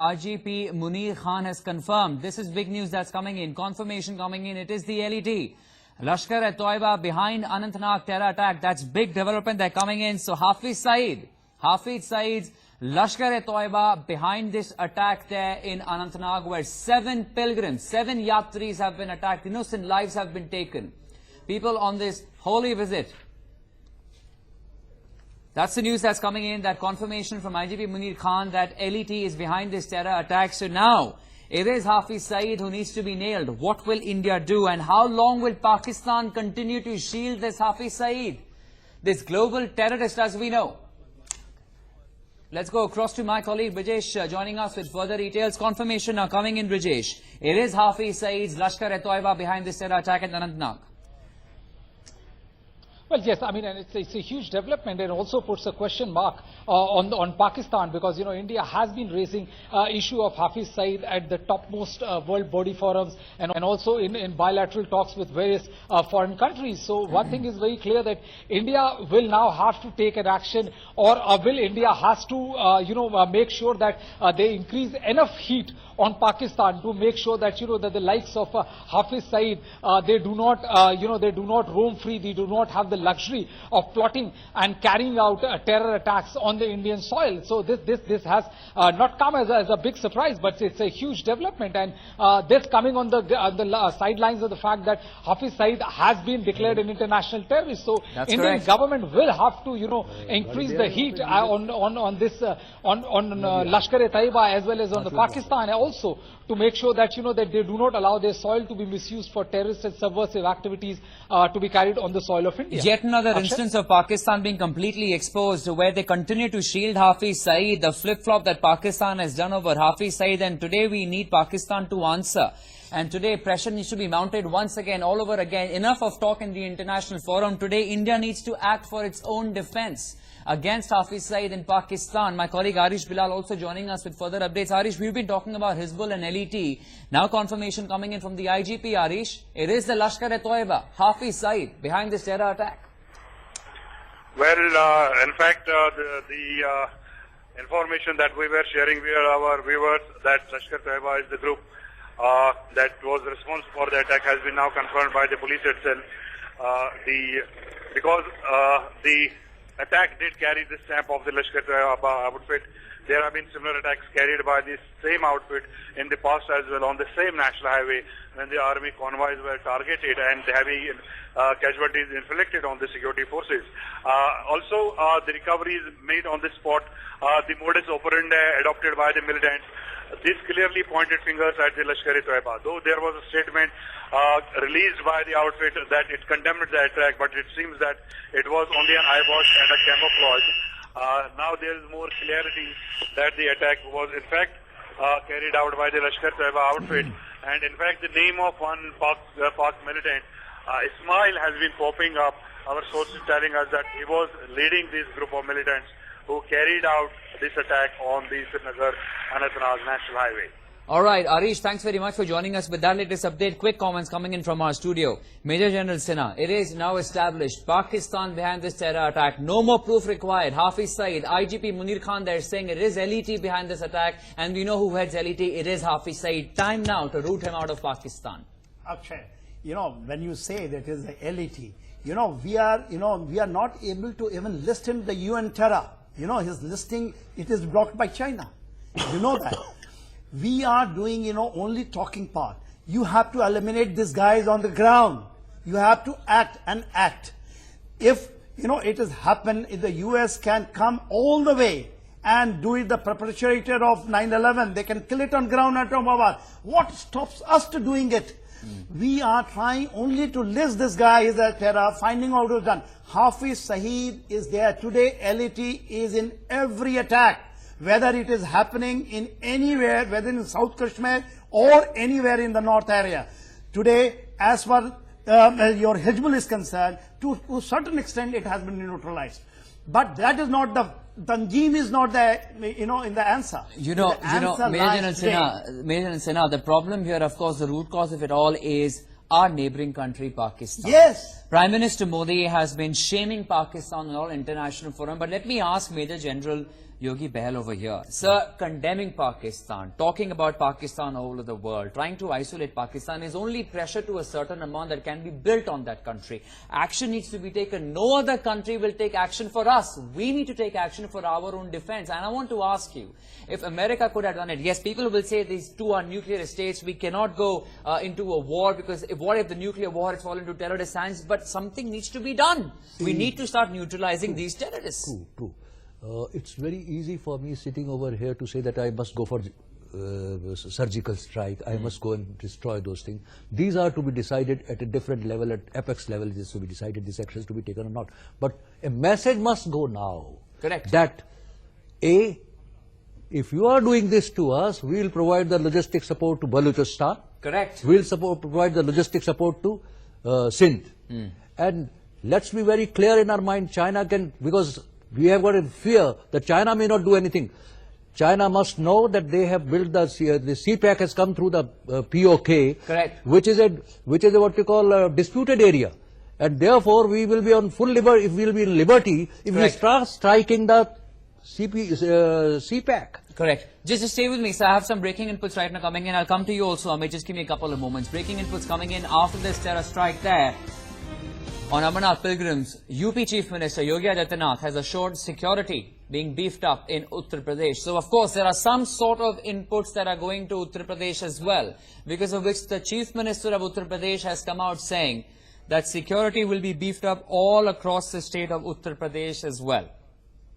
IGP Munir Khan has confirmed. This is big news that's coming in. Confirmation coming in. It is the LeT. Lashkar-e-Taiyyaba behind Anantnag terror attack. That's big development. They're coming in. So Hafiz Saeed's Lashkar-e-Taiyyaba behind this attack there in Anantnag, where 7 pilgrims, 7 yatris have been attacked. Innocent lives have been taken. People on this holy visit. That's the news that's coming in, that confirmation from IGP Munir Khan that LeT is behind this terror attack. So now, it is Hafiz Saeed who needs to be nailed. What will India do, and how long will Pakistan continue to shield this Hafiz Saeed, this global terrorist as we know? Let's go across to my colleague Brijesh joining us with further details. Confirmation now coming in, Brijesh. It is Hafiz Saeed's Lashkar-e-Taiyyaba behind this terror attack in Anantnag. Well, yes, I mean, and it's a huge development, and also puts a question mark on Pakistan, because, you know, India has been raising issue of Hafiz Saeed at the topmost world body forums, and also in bilateral talks with various foreign countries. So one thing is very clear, that India will now have to take an action, or will India has to, make sure that they increase enough heat on Pakistan to make sure that, that the likes of Hafiz Saeed, they do not, they do not roam free, they do not have the luxury of plotting and carrying out terror attacks on the Indian soil. So this has not come as a big surprise, but it's a huge development, and this coming on the sidelines of the fact that Hafiz Saeed has been declared an international terrorist. So That's Indian correct. government will have to, increase the heat on Lashkar-e-Taiyyaba as well as on the Pakistan, also to make sure that, that they do not allow their soil to be misused for terrorist and subversive activities to be carried on the soil of India. Yet another instance of Pakistan being completely exposed, where they continue to shield Hafiz Saeed, the flip-flop that Pakistan has done over Hafiz Saeed, and today we need Pakistan to answer. And today pressure needs to be mounted once again, all over again. Enough of talk in the international forum. Today India needs to act for its own defense against Hafiz Saeed in Pakistan. My colleague Arish Bilal also joining us with further updates. Arish, we've been talking about Hizbul and LeT. Now confirmation coming in from the IGP, Arish. It is the Lashkar-e-Taiyyaba, Hafiz Saeed, behind this terror attack. Well, in fact, the information that we were sharing with our viewers, that Lashkar-e-Taiyyaba is the group that was responsible for the attack, has been now confirmed by the police itself. Because the attack did carry the stamp of the Lashkar-e-Taiyyaba outfit. There have been similar attacks carried by this same outfit in the past as well on the same national highway, when the army convoys were targeted and heavy casualties inflicted on the security forces. Also, the recoveries made on the spot, the modus operandi adopted by the militants, this clearly pointed fingers at the Lashkar-e-Taiyyaba. Though there was a statement released by the outfit that it condemned the attack, but it seems that it was only an eyewash and a camouflage. Now there is more clarity that the attack was in fact carried out by the Lashkar-e-Taiyyaba outfit. And in fact, the name of one Pak militant, Ismail, has been popping up. Our sources telling us that he was leading this group of militants who carried out this attack on the Anantnag National Highway. All right, Arish, thanks very much for joining us with that latest update. Quick comments coming in from our studio. Major General Sinha, it is now established, Pakistan behind this terror attack. No more proof required. Hafiz Saeed, IGP Munir Khan, they're saying it is LeT behind this attack, and we know who heads LeT. It is Hafiz Saeed. Time now to root him out of Pakistan. Akshay, when you say that is the LeT, we are not able to even list him the UN terror. His listing, it is blocked by China. You know that. We are doing, only talking part. You have to eliminate these guys on the ground. You have to act and act. If, it has happened, if the US can come all the way and do it, the perpetrator of 9/11, they can kill it on ground at Islamabad. What stops us to doing it? We are trying only to list this guy as a terror, finding out who's done. Hafiz Saeed is there today. LeT is in every attack, whether it is happening in anywhere, whether in South Kashmir or anywhere in the north area. Today, as far your Hizbul is concerned, to a certain extent it has been neutralized. But that is not the Tanjeem is not the, in the answer. Major General Sinha, the problem here, of course, the root cause of it all is our neighboring country, Pakistan. Yes. Prime Minister Modi has been shaming Pakistan in all international forum. But let me ask Major General Yogi Behel over here. Sir, condemning Pakistan, talking about Pakistan all over the world, trying to isolate Pakistan is only pressure to a certain amount that can be built on that country. Action needs to be taken. No other country will take action for us. We need to take action for our own defense. And I want to ask you, if America could have done it, yes, people will say these two are nuclear states, we cannot go into a war because what if the nuclear war has fallen into terrorist hands? But something needs to be done. We need to start neutralizing these terrorists. True. It's very easy for me sitting over here to say that I must go for surgical strike, I must go and destroy those things. These are to be decided at a different level, at apex level. It is to be decided, this action is to be taken or not. But a message must go now. Correct. That A, if you are doing this to us, we will provide the logistic support to Balochistan. Correct. We will provide the logistic support to Sindh. And let's be very clear in our mind, China can, because we have got a fear that China may not do anything. China must know that they have built the CPAC has come through the POK, correct, which is a what we call a disputed area, and therefore we will be on full liberty. If we will be in liberty, if correct, we start striking the CPAC. Correct. Just stay with me, sir. I have some breaking inputs right now coming in. I'll come to you also, Amit. Just give me a couple of moments. Breaking inputs coming in after this terror strike there. On Amarnath pilgrims, UP Chief Minister Yogi Adityanath has assured security being beefed up in Uttar Pradesh. So, of course, there are some sort of inputs that are going to Uttar Pradesh as well, because of which the Chief Minister of Uttar Pradesh has come out saying that security will be beefed up all across the state of Uttar Pradesh as well.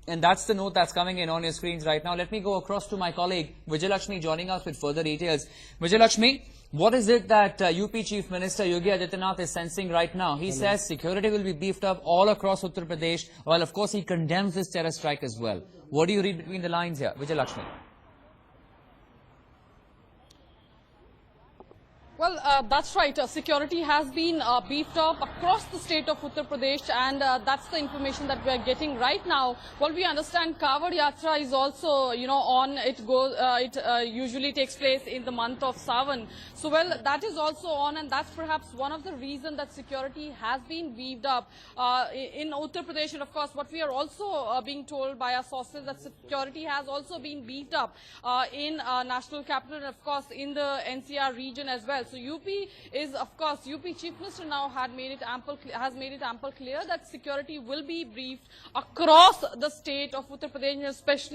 And that's the note that's coming in on your screens right now. Let me go across to my colleague Vijayalakshmi joining us with further details. Vijayalakshmi, what is it that UP Chief Minister Yogi Adityanath is sensing right now? He says security will be beefed up all across Uttar Pradesh, while of course he condemns this terror strike as well. What do you read between the lines here, Vijayalakshmi? Well, that's right. Security has been beefed up across the state of Uttar Pradesh, and that's the information that we are getting right now. What we understand, Kawad Yatra is also, on. It usually takes place in the month of Sawan. So, well, that is also on, and that's perhaps one of the reasons that security has been beefed up in Uttar Pradesh. And of course, what we are also being told by our sources that security has also been beefed up in national capital and of course in the NCR region as well. So UP is, of course, UP Chief Minister now has made it ample clear that security will be briefed across the state of Uttar Pradesh,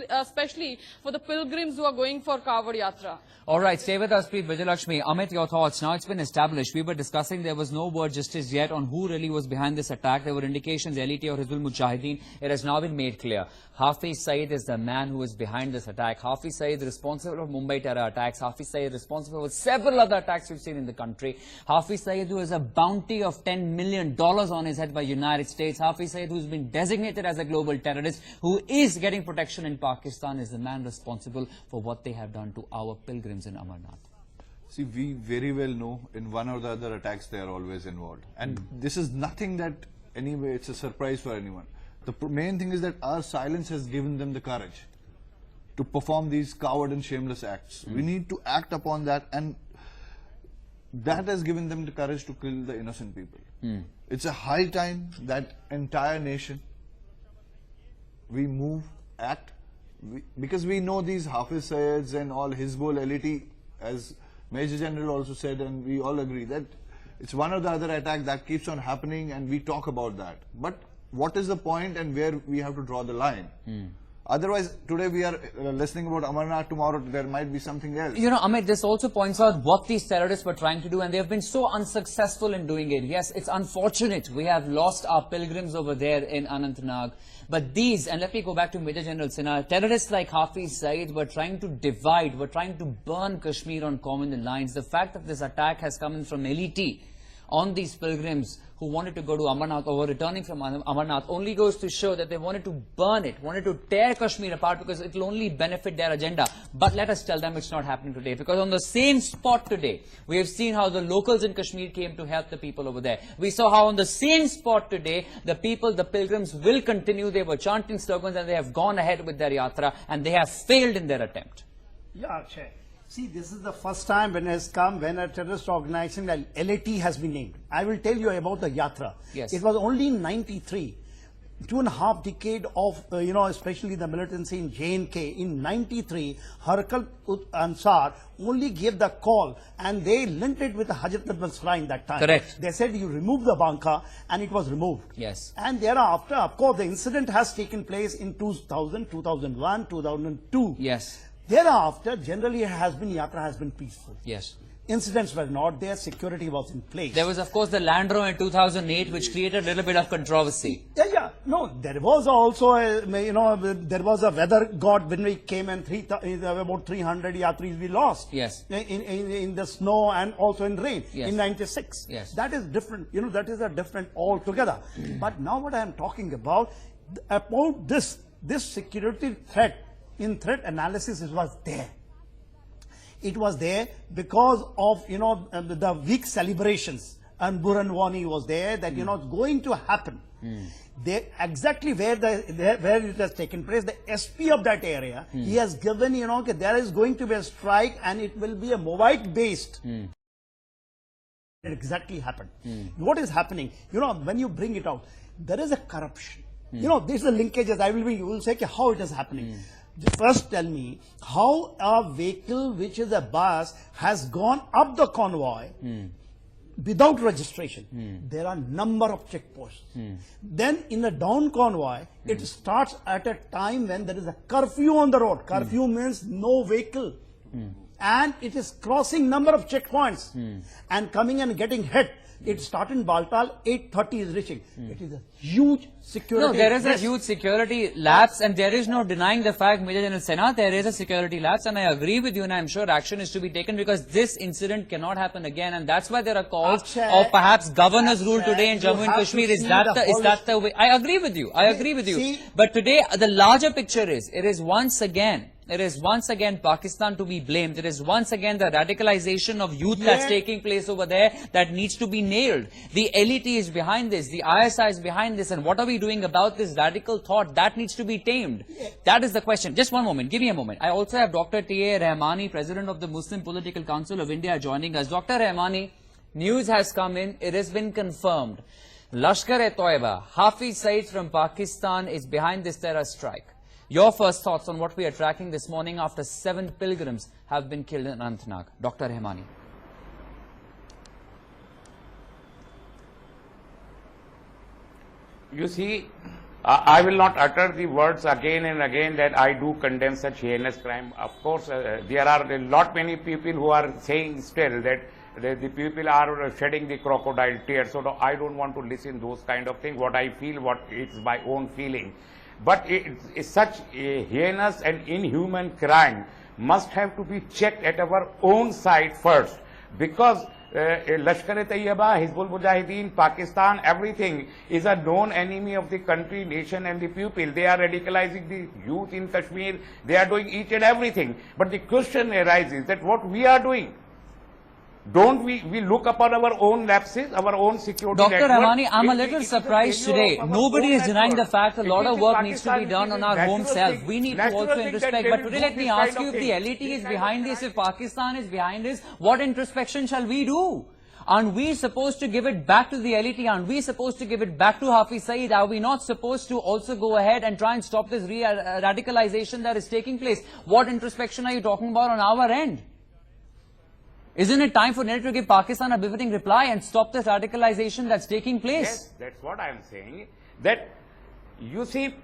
especially for the pilgrims who are going for Kawad Yatra. All right, stay with us, please, Vijayalakshmi. Amit, your thoughts. Now it's been established. We were discussing there was no word just as yet on who really was behind this attack. There were indications, LeT or Hizbul Mujahideen. It has now been made clear. Hafiz Saeed is the man who is behind this attack. Hafiz Saeed is responsible for Mumbai terror attacks. Hafiz Saeed is responsible for several other attacks we've seen in the country. Hafiz Saeed, who has a bounty of $10 million on his head by United States. Hafiz Saeed, who's been designated as a global terrorist, who is getting protection in Pakistan, is the man responsible for what they have done to our pilgrims in Amarnath. See, we very well know in one or the other attacks they are always involved. And this is nothing that anyway, it's a surprise for anyone. The main thing is that our silence has given them the courage to perform these coward and shameless acts. We need to act upon that, and that has given them the courage to kill the innocent people. It's a high time that entire nation, we move, act, because we know these Hafiz Sayeds and all Hizbul, LeT, as Major General also said, and we all agree that it's one or the other attack that keeps on happening, and we talk about that. But what is the point and where we have to draw the line? Otherwise, today we are listening about Amarnath, tomorrow there might be something else. You know, Amit, this also points out what these terrorists were trying to do, and they have been so unsuccessful in doing it. Yes, it's unfortunate we have lost our pilgrims over there in Anantnag. But these, and let me go back to Major General Sinha, terrorists like Hafiz Saeed were trying to divide, were trying to burn Kashmir on common lines. The fact that this attack has come in from LeT on these pilgrims who wanted to go to Amarnath or were returning from Amarnath only goes to show that they wanted to burn it, wanted to tear Kashmir apart because it will only benefit their agenda. But let us tell them it's not happening today, because on the same spot today, we have seen how the locals in Kashmir came to help the people over there. We saw how on the same spot today, the people, the pilgrims will continue. They were chanting slogans and they have gone ahead with their yatra, and they have failed in their attempt. Yeah, Akshay. See, this is the first time when a terrorist organization like LeT has been named. I will tell you about the Yatra. Yes. It was only in '93. 2.5 decade of, especially the militancy in J&K. In 93, Harkat Ansar only gave the call and they linked it with the Hajrat Nadbal's shrine that time. Correct. They said you remove the banka and it was removed. Yes. And thereafter, of course, the incident has taken place in 2000, 2001, 2002. Yes. Thereafter, generally yatra has been peaceful. Yes. Incidents were not there, security was in place. There was, of course, the Land Rover in 2008, which created a little bit of controversy. Yeah. No, there was also, there was a weather god when we came and about 300 yatris we lost. Yes. In the snow and also in rain. Yes. In 96. Yes. That is different, that is a different altogether. But now what I am talking about this security threat, in threat analysis it was there. It was there because of, the weak celebrations, and Buranwani was there that, it's going to happen. They, exactly where it has taken place, the SP of that area, he has given, there is going to be a strike and it will be a Movite based. It exactly happened. What is happening? When you bring it out, there is a corruption. These are linkages. You will say how it is happening. First tell me how a vehicle which is a bus has gone up the convoy without registration. There are number of checkposts. Then in the down convoy, it starts at a time when there is a curfew on the road. Curfew means no vehicle. And it is crossing number of checkpoints and coming and getting hit. It started in Baltal, 8:30 is reaching. It is a huge security. No, there is a risk. huge security lapse, and there is no denying the fact, Major General Sena, there is a security lapse, and I agree with you, and I'm sure action is to be taken because this incident cannot happen again, and that's why there are calls of perhaps governor's rule today in Jammu and Kashmir. Is that the way? I agree with you. See, But today, the larger picture is, it is once again Pakistan to be blamed. It is once again the radicalization of youth that's taking place over there that needs to be nailed. The LeT is behind this. The ISI is behind this. And what are we doing about this radical thought? That needs to be tamed. That is the question. Just one moment. Give me a moment. I also have Dr. T.A. Rahmani, President of the Muslim Political Council of India, joining us. Dr. Rahmani, news has come in. It has been confirmed. Lashkar-e-Taiyyaba, Hafiz Saeed from Pakistan is behind this terror strike. Your first thoughts on what we are tracking this morning after 7 pilgrims have been killed in Anantnag. Dr. Rahmani. You see, I will not utter the words again and again that I do condemn such heinous crime. Of course, there are a lot many people who are saying still that the people are shedding the crocodile tears. So I don't want to listen those kind of things. What I feel, what it's my own feeling. But it's such a heinous and inhuman crime must have to be checked at our own side first, because Lashkar-e-Taiyyaba, Hizbul Mujahideen, Pakistan, everything is a known enemy of the country, nation and the people. They are radicalizing the youth in Kashmir. They are doing each and everything. But the question arises that what we are doing. Don't we look upon our own lapses, our own security Dr. network? Rahmani, I'm a little surprised today. Nobody is denying the fact a lot of work needs to be done on our home self. We need to also introspect. But today let me ask you, if the LeT is behind this, if Pakistan is behind this, what introspection shall we do? Aren't we supposed to give it back to the LeT? Aren't we supposed to give it back to Hafiz Saeed? Are we not supposed to also go ahead and try and stop this radicalization that is taking place? What introspection are you talking about on our end? Isn't it time for NET to give Pakistan a befitting reply and stop this radicalization that's taking place? Yes, that's what I am saying. That you see,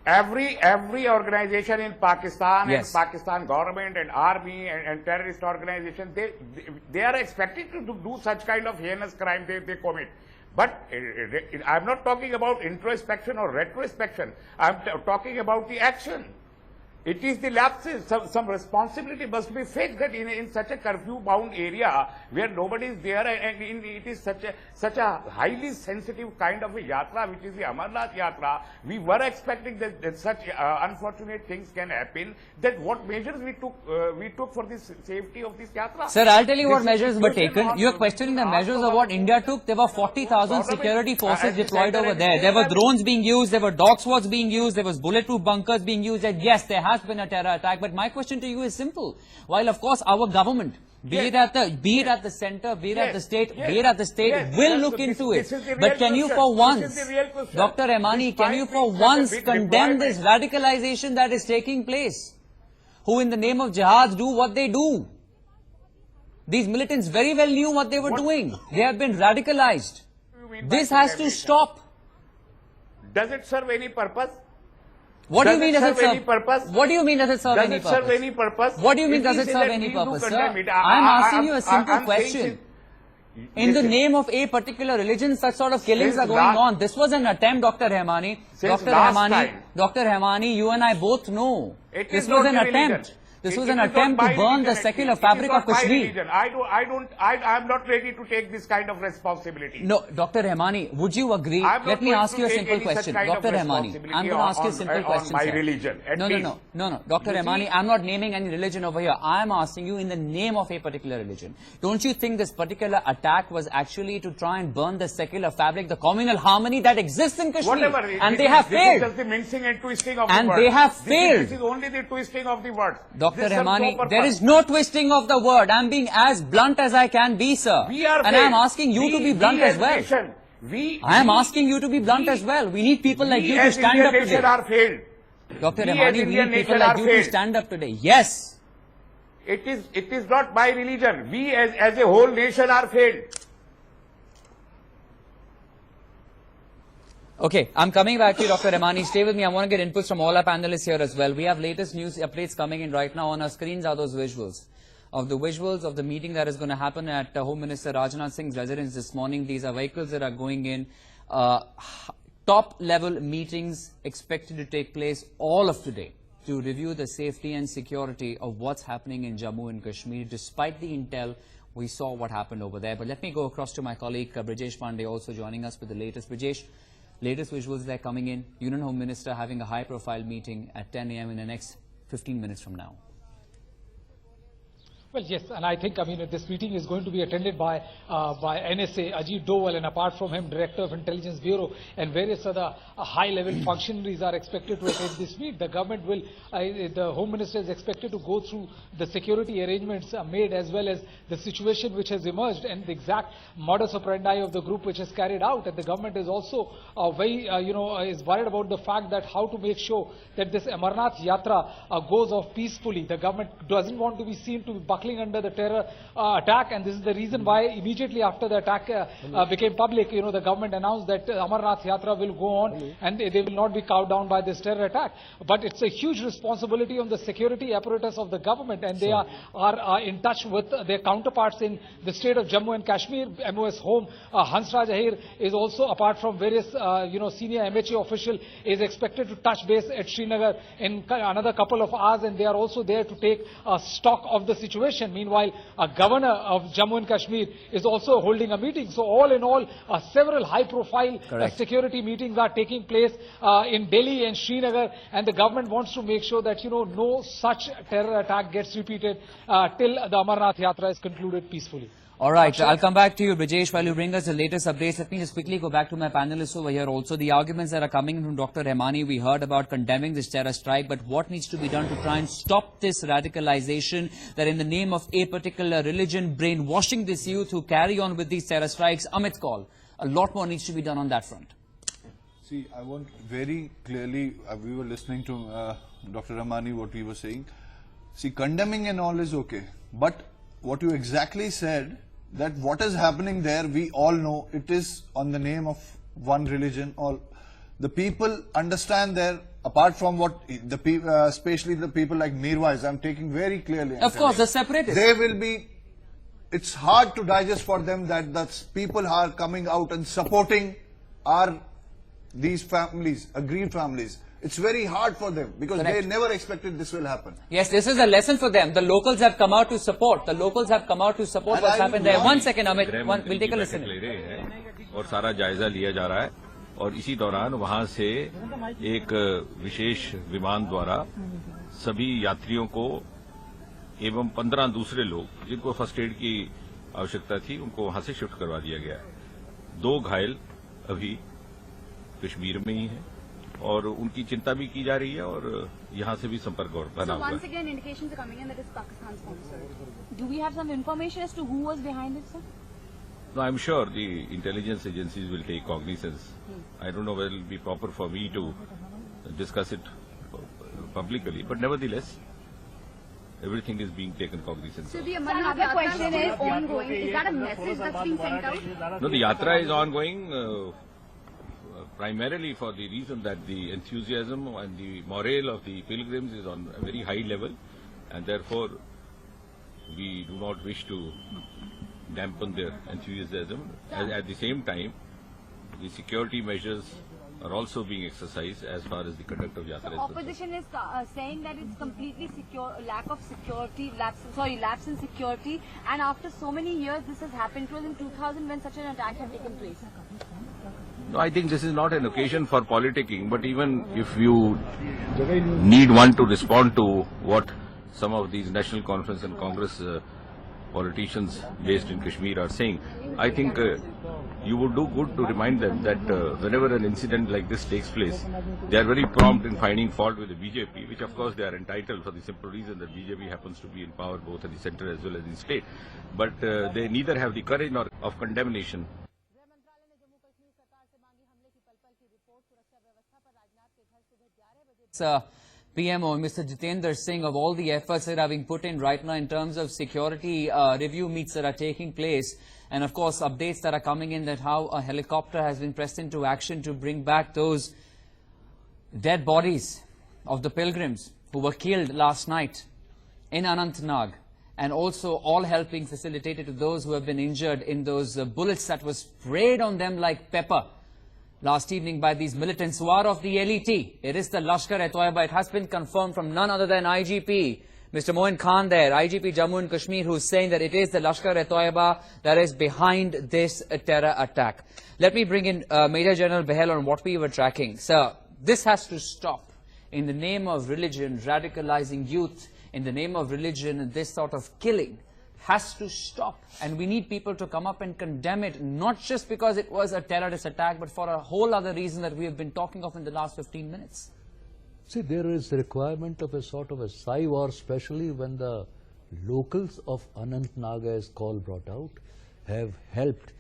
every organization in Pakistan and Pakistan government and army and terrorist organization, they are expected to do such kind of heinous crime they commit. But I'm not talking about introspection or retrospection. I'm talking about the action. It is the lapses. Some responsibility must be fixed that in such a curfew-bound area where nobody is there, and it is such a highly sensitive kind of a yatra, which is the Amarnath yatra. We were expecting that such unfortunate things can happen. That what measures we took for the safety of this yatra. Sir, I'll tell you what measures were taken. You're questioning the measures of what India took. There were 40,000 security forces deployed over there. There were drones being used. There were dog squads being used. There was bulletproof bunkers being used. And yes, there has has been a terror attack. But my question to you is simple. While of course our government, be it at the center, be it at the state, will look into it. But can you for once, Dr. Rahmani, can you for once condemn this radicalization that is taking place? Who in the name of jihad do what they do? These militants very well knew what they were doing. They have been radicalized. This has to stop. Does it serve any purpose? What do you mean does it serve any purpose? What do you mean does it serve any purpose? Does it serve any purpose? What do you mean does it serve any purpose, sir? I'm asking you a simple question. In the name of a particular religion, such sort of killings are going on. This was an attempt, Dr. Rahmani. Dr. Rahmani, you and I both know. This was an attempt. This was an attempt to burn the secular fabric of Kashmir. I'm not ready to take this kind of responsibility. No, Dr. Rahmani, would you agree? Let me ask you a simple question. Dr. Rahmani, I'm going to ask you a simple question, my sir. religion. No. Dr. Rahmani, I'm not naming any religion over here. I'm asking you in the name of a particular religion. Don't you think this particular attack was actually to try and burn the secular fabric, the communal harmony that exists in Kashmir? Whatever. And they have failed. This is just the mincing and twisting of the word. And they have failed. This is only the twisting of the word. Dr. Rahmani, there is no twisting of the word. I'm being as blunt as I can be, sir. And I'm asking you to be blunt as well. I am asking you to be blunt as well. We need people like you to stand up today. Dr. Rahmani, we need people like you to stand up today. Yes. It is not my religion. We as a whole nation are failed. Okay, I'm coming back to you, Dr. Rahmani. Stay with me. I want to get inputs from all our panelists here as well. We have latest news updates coming in right now. On our screens are those visuals of the meeting that is going to happen at Home Minister Rajnath Singh's residence this morning. These are vehicles that are going in. Top-level meetings expected to take place all of today to review the safety and security of what's happening in Jammu and Kashmir. Despite the intel, we saw what happened over there. But let me go across to my colleague Brijesh Pandey, also joining us with the latest. Brijesh, latest visuals that are coming in. Union Home Minister having a high-profile meeting at 10 a.m. in the next 15 minutes from now. Well, yes, and I think, this meeting is going to be attended by NSA, Ajit Doval, and apart from him, Director of Intelligence Bureau and various other high-level functionaries are expected to attend this meet. The government will, the Home Minister is expected to go through the security arrangements made as well as the situation which has emerged and the exact modus operandi of the group which is carried out. And the government is also is worried about the fact that how to make sure that this Amarnath Yatra goes off peacefully. The government doesn't want to be seen to be buckling under the terror attack, and this is the reason why immediately after the attack became public, the government announced that Amarnath Yatra will go on and they will not be cowed down by this terror attack. But it's a huge responsibility on the security apparatus of the government, and they are in touch with their counterparts in the state of Jammu and Kashmir. MOS Home Hansraj Ahir is also, apart from various senior MHA official, is expected to touch base at Srinagar in another couple of hours, and they are also there to take stock of the situation. Meanwhile, a governor of Jammu and Kashmir is also holding a meeting. So all in all, several high-profile security meetings are taking place in Delhi and Srinagar, and the government wants to make sure that no such terror attack gets repeated till the Amarnath Yatra is concluded peacefully. All right, I'll come back to you, Brijesh, while you bring us the latest updates. Let me just quickly go back to my panelists over here also. The arguments that are coming from Dr. Rahmani, we heard about condemning this terror strike, but what needs to be done to try and stop this radicalization that in the name of a particular religion, brainwashing this youth who carry on with these terror strikes? Amit call. A lot more needs to be done on that front. See, I want very clearly, we were listening to Dr. Rahmani, what he was saying. See, condemning and all is okay, but what you exactly said, that what is happening there, we all know it is on the name of one religion. All the people understand there, apart from what the people, especially the people like Mirwais, I'm taking very clearly. Of course, the separatists. They will be. It's hard to digest for them that the people are coming out and supporting these families, aggrieved families. It's very hard for them because they never expected this will happen. Yes, this is a lesson for them. The locals have come out to support. The locals have come out to support what's happened there. 1 second, Amit. We'll take a listen. और सारा जायजा लिया जा रहा है और इसी दौरान वहां से एक विशेष विमान द्वारा सभी यात्रियों को एवं 15 दूसरे लोग जिनको फर्स्ट एड की आवश्यकता थी उनको वहां से शिफ्ट करवा दिया गया है। 2 घायल अभी कश्मीर में ही हैं और उनकी चिंता भी की जा रही है और यहाँ से भी संपर्क और बना So हुआ once है। again, indications are coming in that it's Pakistan sponsored. Do we have some information as to who was behind it, sir? No, I'm sure the intelligence agencies will take cognizance. I don't know whether it will be proper for me to discuss it publicly, but nevertheless, everything is being taken cognizance So of. the another question is ongoing. Is that a message that's being sent out? No, the yatra is ongoing primarily for the reason that the enthusiasm and the morale of the pilgrims is on a very high level, and therefore we do not wish to dampen their enthusiasm. At the same time, the security measures are also being exercised as far as the conduct of yatra is concerned. Opposition is saying that it's completely secure, lack of security, lapse in security, and after so many years this has happened. It was in 2000 when such an attack had taken place. No, I think this is not an occasion for politicking, but even if you need one to respond to what some of these National Conference and Congress politicians based in Kashmir are saying, I think you would do good to remind them that whenever an incident like this takes place, they are very prompt in finding fault with the BJP, which of course they are entitled for the simple reason that BJP happens to be in power both at the centre as well as in the state. But they neither have the courage nor of condemnation. PMO, Mr. Jitendra Singh, of all the efforts that are being put in right now in terms of security review meets that are taking place, and of course updates that are coming in that how a helicopter has been pressed into action to bring back those dead bodies of the pilgrims who were killed last night in Anantnag, and also all help being facilitated to those who have been injured in those bullets that were sprayed on them like pepper last evening by these militants who are of the LeT. It is the Lashkar-e-Taiyyaba. It has been confirmed from none other than IGP, Mr. Munir Khan there, IGP Jammu and Kashmir, who is saying that it is the Lashkar-e-Taiyyaba that is behind this terror attack. Let me bring in Major General Bahel on what we were tracking. Sir, this has to stop. In the name of religion, radicalizing youth, in the name of religion, this sort of killing has to stop, and we need people to come up and condemn it, not just because it was a terrorist attack, but for a whole other reason that we have been talking of in the last 15 minutes. See, there is a requirement of a sort of a psy war, especially when the locals of Anantnag, as call brought out, have helped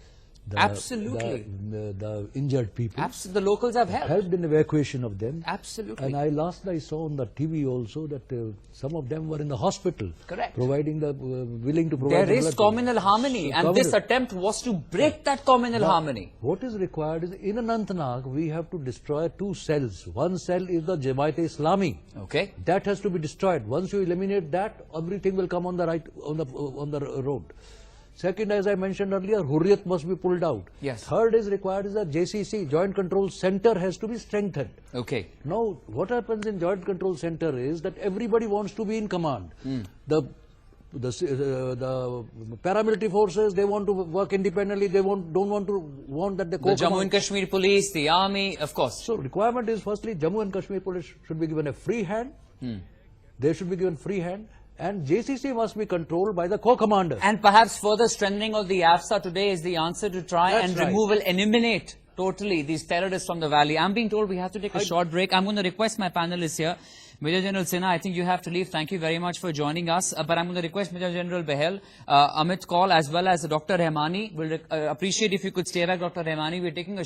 the injured people. The locals have helped in evacuation of them. Absolutely. And I saw on the TV also that some of them were in the hospital. Correct. Willing to provide. There is communal harmony, and this attempt was to break that communal harmony. What is required is, in Anantnag, we have to destroy 2 cells. One cell is the Jamaat-e-Islami. Okay. That has to be destroyed. Once you eliminate that, everything will come on the road. Second, as I mentioned earlier, Hurriyat must be pulled out. Yes. Third is required is that JCC, Joint Control Center, has to be strengthened. Okay. Now, what happens in Joint Control Center is that everybody wants to be in command. The paramilitary forces, they want to work independently. They don't want that the Jammu and Kashmir police, the army, of course. So, requirement is firstly, Jammu and Kashmir police should be given a free hand. They should be given free hand. And JCC must be controlled by the co-commanders. And perhaps further strengthening of the AFSA today is the answer to try and eliminate totally these terrorists from the valley. I'm being told we have to take a short break. I'm going to request my panelists here. Major General Sinha, I think you have to leave. Thank you very much for joining us. But I'm going to request Major General Bahel, Amit Kaul, as well as Dr. Rahmani. We'll appreciate if you could stay back, Dr. Rahmani. We're taking a